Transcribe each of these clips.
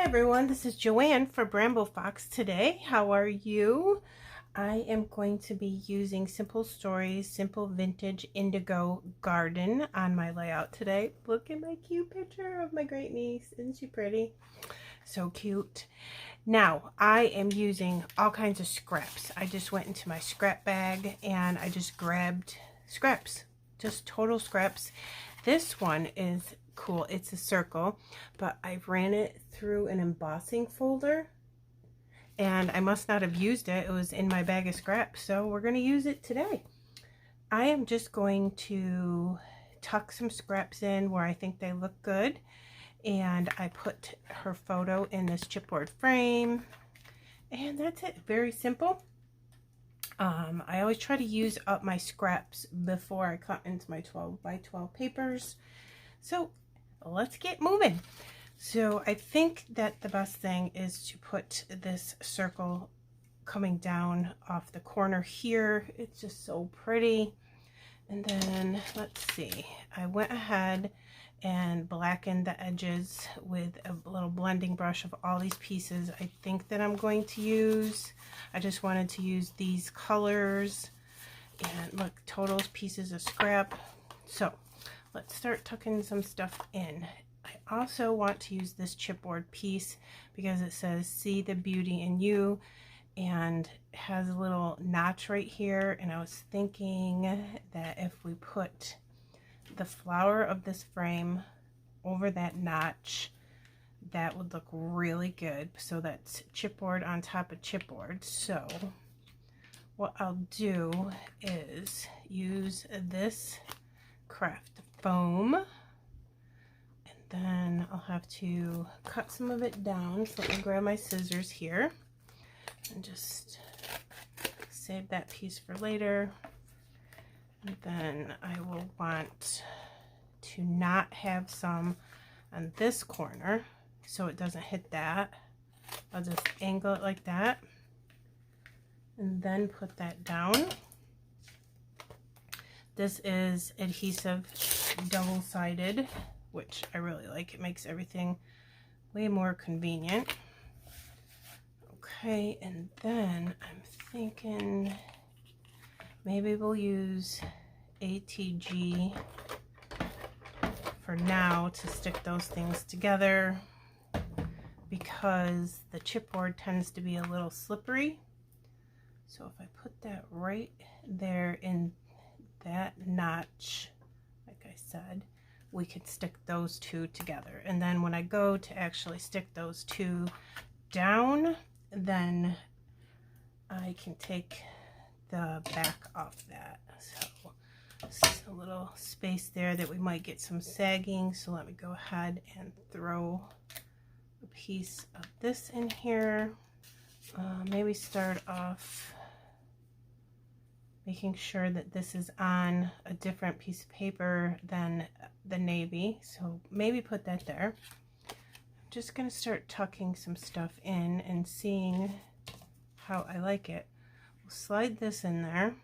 everyone, this is Joanne for Bramble Fox today. How are you? I am going to be using Simple Stories, Simple Vintage Indigo Garden on my layout today. Look at my cute picture of my great niece. Isn't she pretty? So cute. Now, I am using all kinds of scraps. I just went into my scrap bag and I just grabbed scraps, just total scraps. This one is cool. It's a circle, but I ran it through an embossing folder and I must not have used it. It was in my bag of scraps, so we're going to use it today. I am just going to tuck some scraps in where I think they look good, and I put her photo in this chipboard frame, and that's it. Very simple. I always try to use up my scraps before I cut into my 12 by 12 papers. So let's get moving. So I think that the best thing is to put this circle coming down off the corner here. It's just so pretty. And then let's see, I went ahead and blackened the edges with a little blending brush of all these pieces I think that I'm going to use. I just wanted to use these colors, and look, total pieces of scrap. So let's start tucking some stuff in. I also want to use this chipboard piece because it says "See the beauty in you," and it has a little notch right here, and I was thinking that if we put the flower of this frame over that notch, that would look really good. So that's chipboard on top of chipboard. So what I'll do is use this craft foam, and then I'll have to cut some of it down. So let me grab my scissors here and just save that piece for later. And then I will want to not have some on this corner so it doesn't hit that. I'll just angle it like that and then put that down. This is adhesive double-sided, which I really like. It makes everything way more convenient. Okay, and then I'm thinking maybe we'll use ATG for now to stick those things together, because the chipboard tends to be a little slippery. So if I put that right there in that notch, like I said, we could stick those two together. And then when I go to actually stick those two down, then I can take the back off that. So just a little space there that we might get some sagging. So let me go ahead and throw a piece of this in here. Maybe start off making sure that this is on a different piece of paper than the navy. So maybe put that there. I'm just going to start tucking some stuff in and seeing how I like it. We'll slide this in there.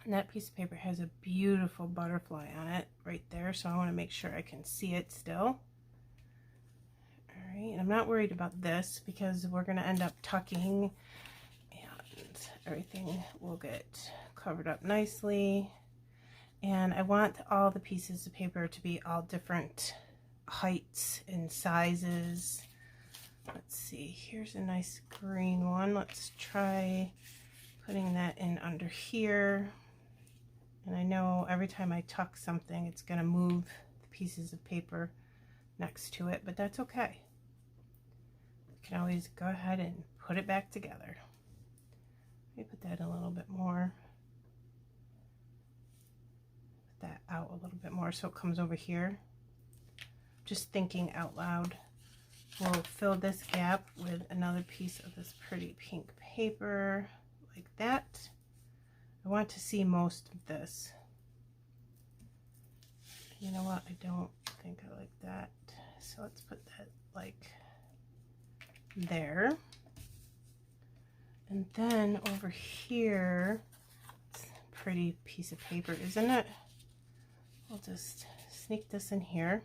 And that piece of paper has a beautiful butterfly on it right there. So I want to make sure I can see it still. All right, I'm not worried about this because we're going to end up tucking and everything will get covered up nicely. And I want all the pieces of paper to be all different heights and sizes. Let's see, here's a nice green one. Let's try putting that in under here. And I know every time I tuck something, it's going to move the pieces of paper next to it, but that's okay. You can always go ahead and put it back together. Let me put that a little bit more. Put that out a little bit more so it comes over here. Just thinking out loud. We'll fill this gap with another piece of this pretty pink paper like that. I want to see most of this. You know what? I don't think I like that. So let's put that like there. And then over here, it's a pretty piece of paper, isn't it? We'll just sneak this in here.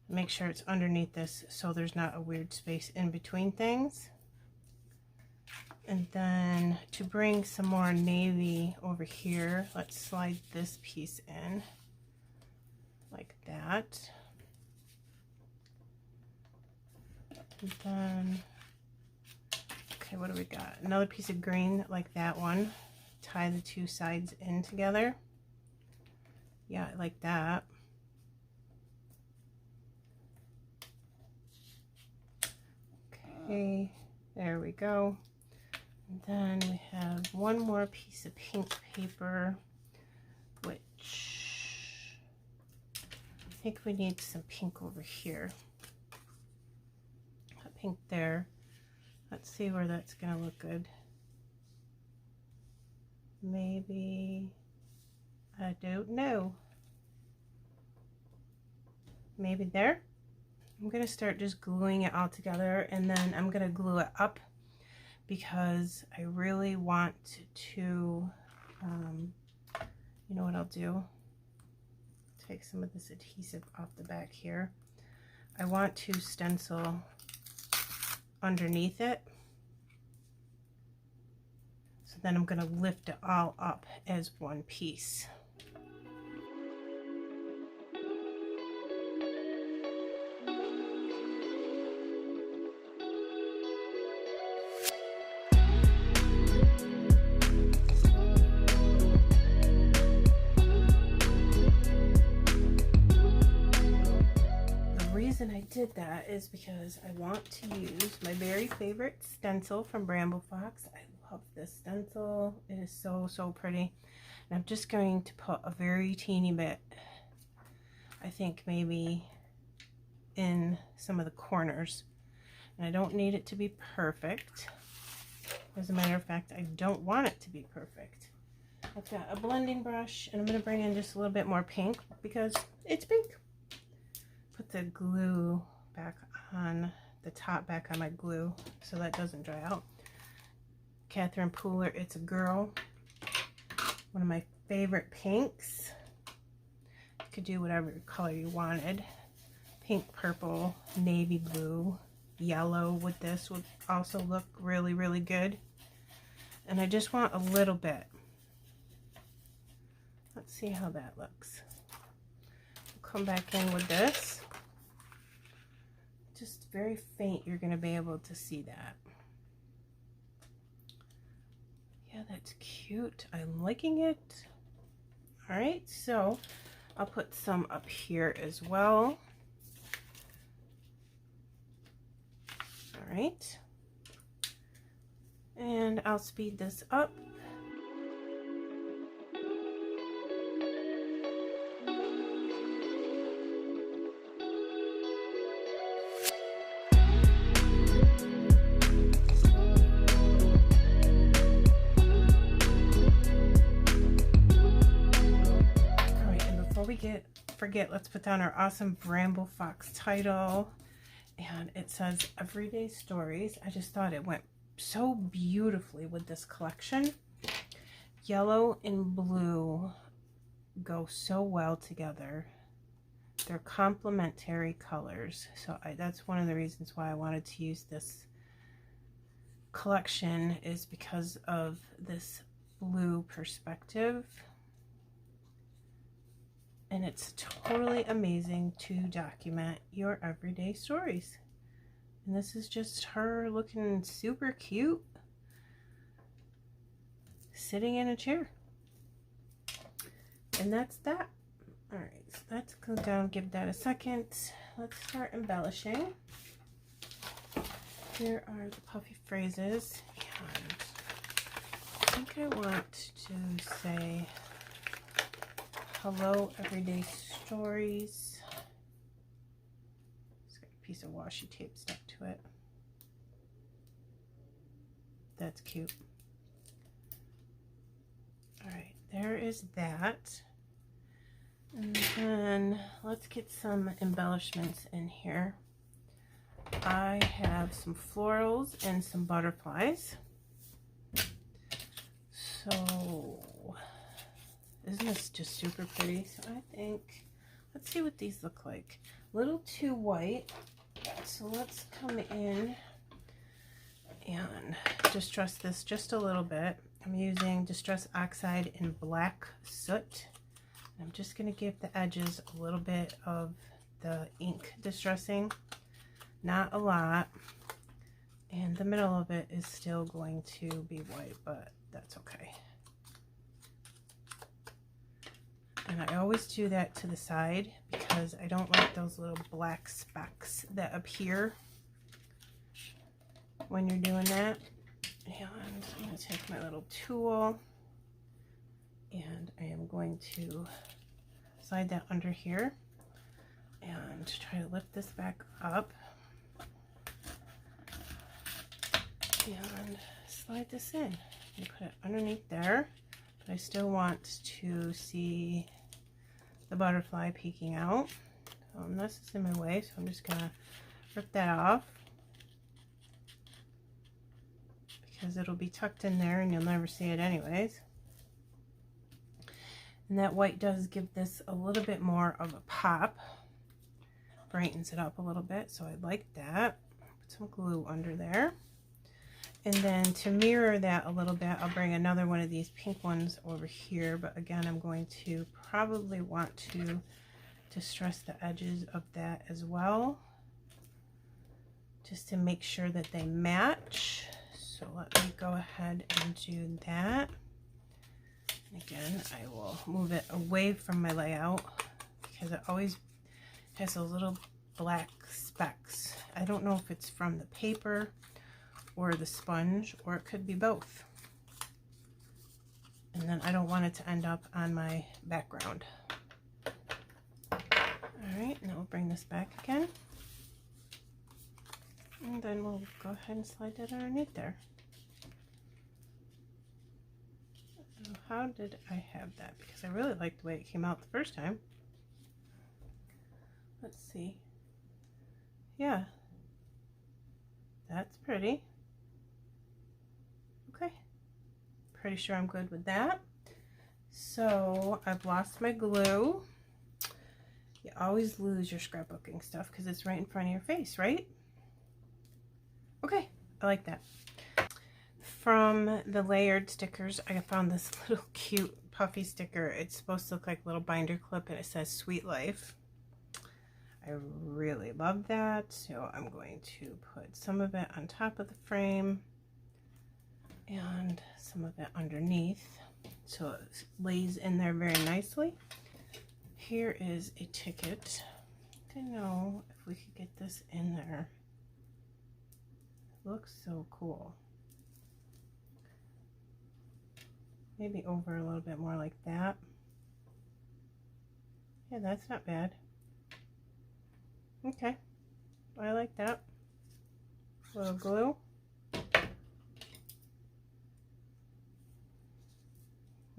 Make sure it's underneath this so there's not a weird space in between things. And then to bring some more navy over here, let's slide this piece in like that. And then, okay, what do we got? Another piece of green like that one. Tie the two sides in together. Yeah, like that. Okay, there we go. And then we have one more piece of pink paper, which I think we need some pink over here. A pink there. Let's see where that's gonna look good. Maybe, I don't know. Maybe there. I'm gonna start just gluing it all together, and then I'm gonna glue it up because I really want to, you know what I'll do? Take some of this adhesive off the back here. I want to stencil underneath it. So then I'm gonna lift it all up as one piece. I did that is because I want to use my very favorite stencil from Bramble Fox. I love this stencil. It is so pretty. And I'm just going to put a very teeny bit, I think maybe in some of the corners. And I don't need it to be perfect. As a matter of fact, I don't want it to be perfect. I've got a blending brush, and I'm going to bring in just a little bit more pink because it's pink. Put the glue back on the top, back on my glue so that doesn't dry out. Catherine Pooler, It's a Girl. One of my favorite pinks. You could do whatever color you wanted. Pink, purple, navy blue, yellow with this would also look really good. And I just want a little bit. Let's see how that looks. We'll come back in with this. Just very faint, you're going to be able to see that. Yeah, that's cute. I'm liking it. All right, so I'll put some up here as well. All right. And I'll speed this up. Forget, let's put down our awesome Bramble Fox title, and it says Everyday Stories. I just thought it went so beautifully with this collection. Yellow and blue go so well together. They're complementary colors, so that's one of the reasons why I wanted to use this collection, is because of this blue perspective. And it's totally amazing to document your everyday stories. And this is just her looking super cute, sitting in a chair. And that's that. All right, so let's go down, give that a second. Let's start embellishing. Here are the puffy phrases. And I think I want to say, hello, everyday stories. It's got a piece of washi tape stuck to it. That's cute. All right, there is that. And then let's get some embellishments in here. I have some florals and some butterflies. So isn't this just super pretty? So I think Let's see what these look like. A little too white. So let's come in and distress this just a little bit. I'm using Distress Oxide in Black Soot. I'm just going to give the edges a little bit of the ink distressing, not a lot, and the middle of it is still going to be white, but that's okay. And I always do that to the side because I don't like those little black specks that appear when you're doing that. And I'm going to take my little tool and I am going to slide that under here and try to lift this back up and slide this in and put it underneath there. But I still want to see the butterfly peeking out. This is in my way, so I'm just going to rip that off because it'll be tucked in there and you'll never see it anyways. And that white does give this a little bit more of a pop, brightens it up a little bit, so I like that. Put some glue under there. And then to mirror that a little bit, I'll bring another one of these pink ones over here, but again, I'm going to probably want to distress the edges of that as well, just to make sure that they match. So let me go ahead and do that. And again, I will move it away from my layout because it always has those little black specks. I don't know if it's from the paper or the sponge, or it could be both. And then I don't want it to end up on my background. Alright, now we'll bring this back again. And then we'll go ahead and slide that underneath there. So how did I have that? Because I really liked the way it came out the first time. Let's see. Yeah. That's pretty. Okay. Pretty sure I'm good with that. So I've lost my glue. You always lose your scrapbooking stuff because it's right in front of your face, right? Okay, I like that. From the layered stickers, I found this little cute puffy sticker. It's supposed to look like a little binder clip and it says Sweet Life. I really love that, so I'm going to put some of it on top of the frame and some of it underneath so it lays in there very nicely. Here is a ticket to know if we could get this in there. It looks so cool. Maybe over a little bit more like that. Yeah, that's not bad. Okay, I like that. A little glue.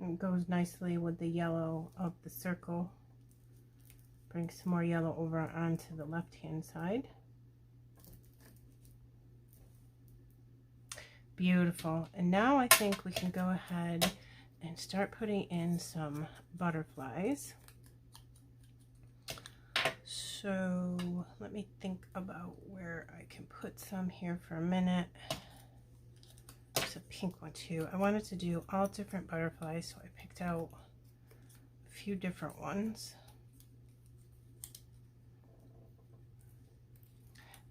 It goes nicely with the yellow of the circle. Bring some more yellow over onto the left hand side. Beautiful. And now I think we can go ahead and start putting in some butterflies. So let me think about where I can put some here for a minute. There's a pink one too. I wanted to do all different butterflies, so I picked out a few different ones.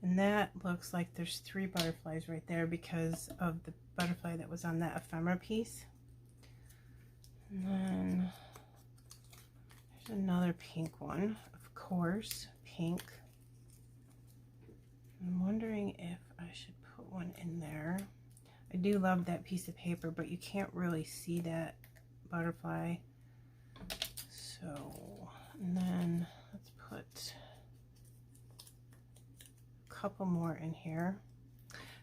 And that looks like there's 3 butterflies right there because of the butterfly that was on that ephemera piece. And then there's another pink one, of course, pink. I'm wondering if I should put one in there. I do love that piece of paper, but you can't really see that butterfly. So, and then let's put couple more in here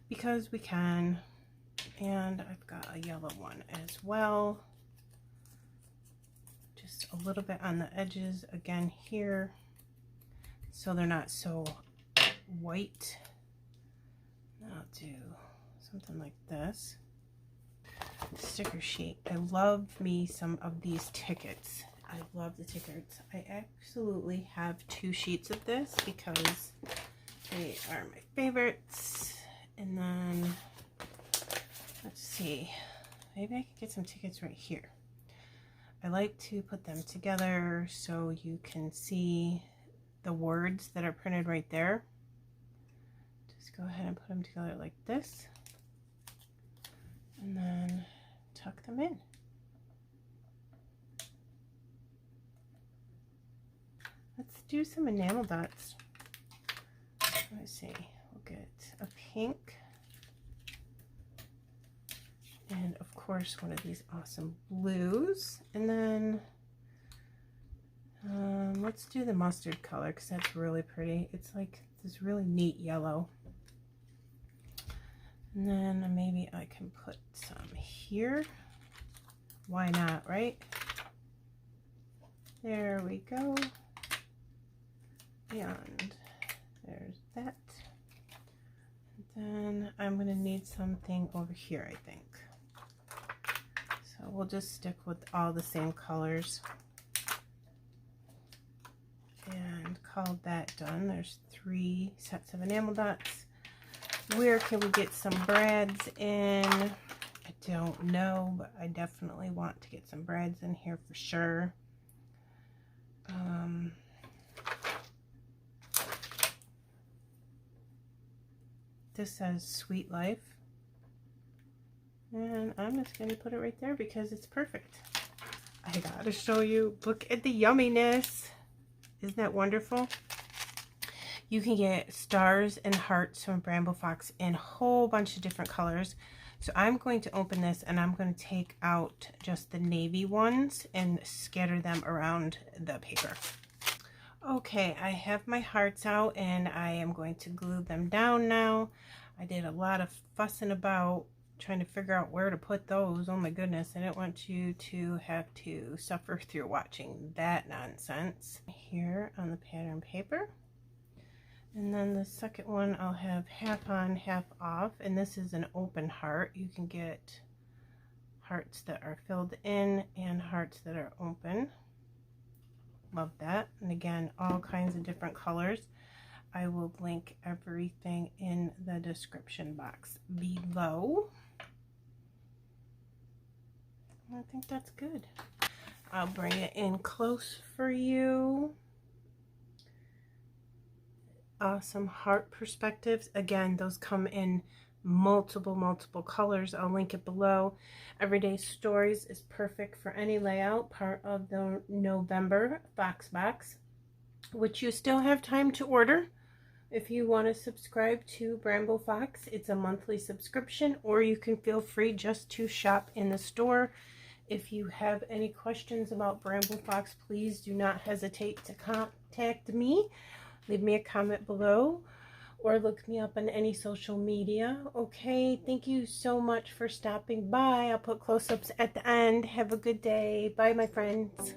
because we can, and I've got a yellow one as well, just a little bit on the edges again here so they're not so white. I'll do something like this. Sticker sheet. I love me some of these tickets. I love the stickers. I absolutely have 2 sheets of this because they are my favorites. And then, let's see, maybe I could get some tickets right here. I like to put them together so you can see the words that are printed right there. Just go ahead and put them together like this. And then tuck them in. Let's do some enamel dots. Let's see, we'll get a pink. And of course, one of these awesome blues. And then let's do the mustard color because that's really pretty. It's like this really neat yellow. And then maybe I can put some here. Why not, right? There we go. And there's that. And then I'm going to need something over here, I think. So we'll just stick with all the same colors. And call that done. There's 3 sets of enamel dots. Where can we get some brads in? I don't know, but I definitely want to get some brads in here for sure. This says Sweet Life. And I'm just going to put it right there because it's perfect. I gotta show you. Look at the yumminess. Isn't that wonderful? You can get stars and hearts from Bramble Fox in a whole bunch of different colors. So I'm going to open this and I'm going to take out just the navy ones and scatter them around the paper. Okay, I have my hearts out and I am going to glue them down now. I did a lot of fussing about trying to figure out where to put those. Oh my goodness, I didn't want you to have to suffer through watching that nonsense. Here on the pattern paper. And then the second one I'll have half on, half off. And this is an open heart. You can get hearts that are filled in and hearts that are open. Love that. And again, all kinds of different colors. I will link everything in the description box below. I think that's good. I'll bring it in close for you. Awesome heart perspectives. Again, those come in multiple colors. I'll link it below. Everyday Stories is perfect for any layout, part of the November Fox box, which you still have time to order. If you want to subscribe to Bramble Fox, it's a monthly subscription, or you can feel free just to shop in the store. If you have any questions about Bramble Fox, please do not hesitate to contact me. Leave me a comment below or look me up on any social media. Okay, thank you so much for stopping by. I'll put close-ups at the end. Have a good day. Bye, my friends.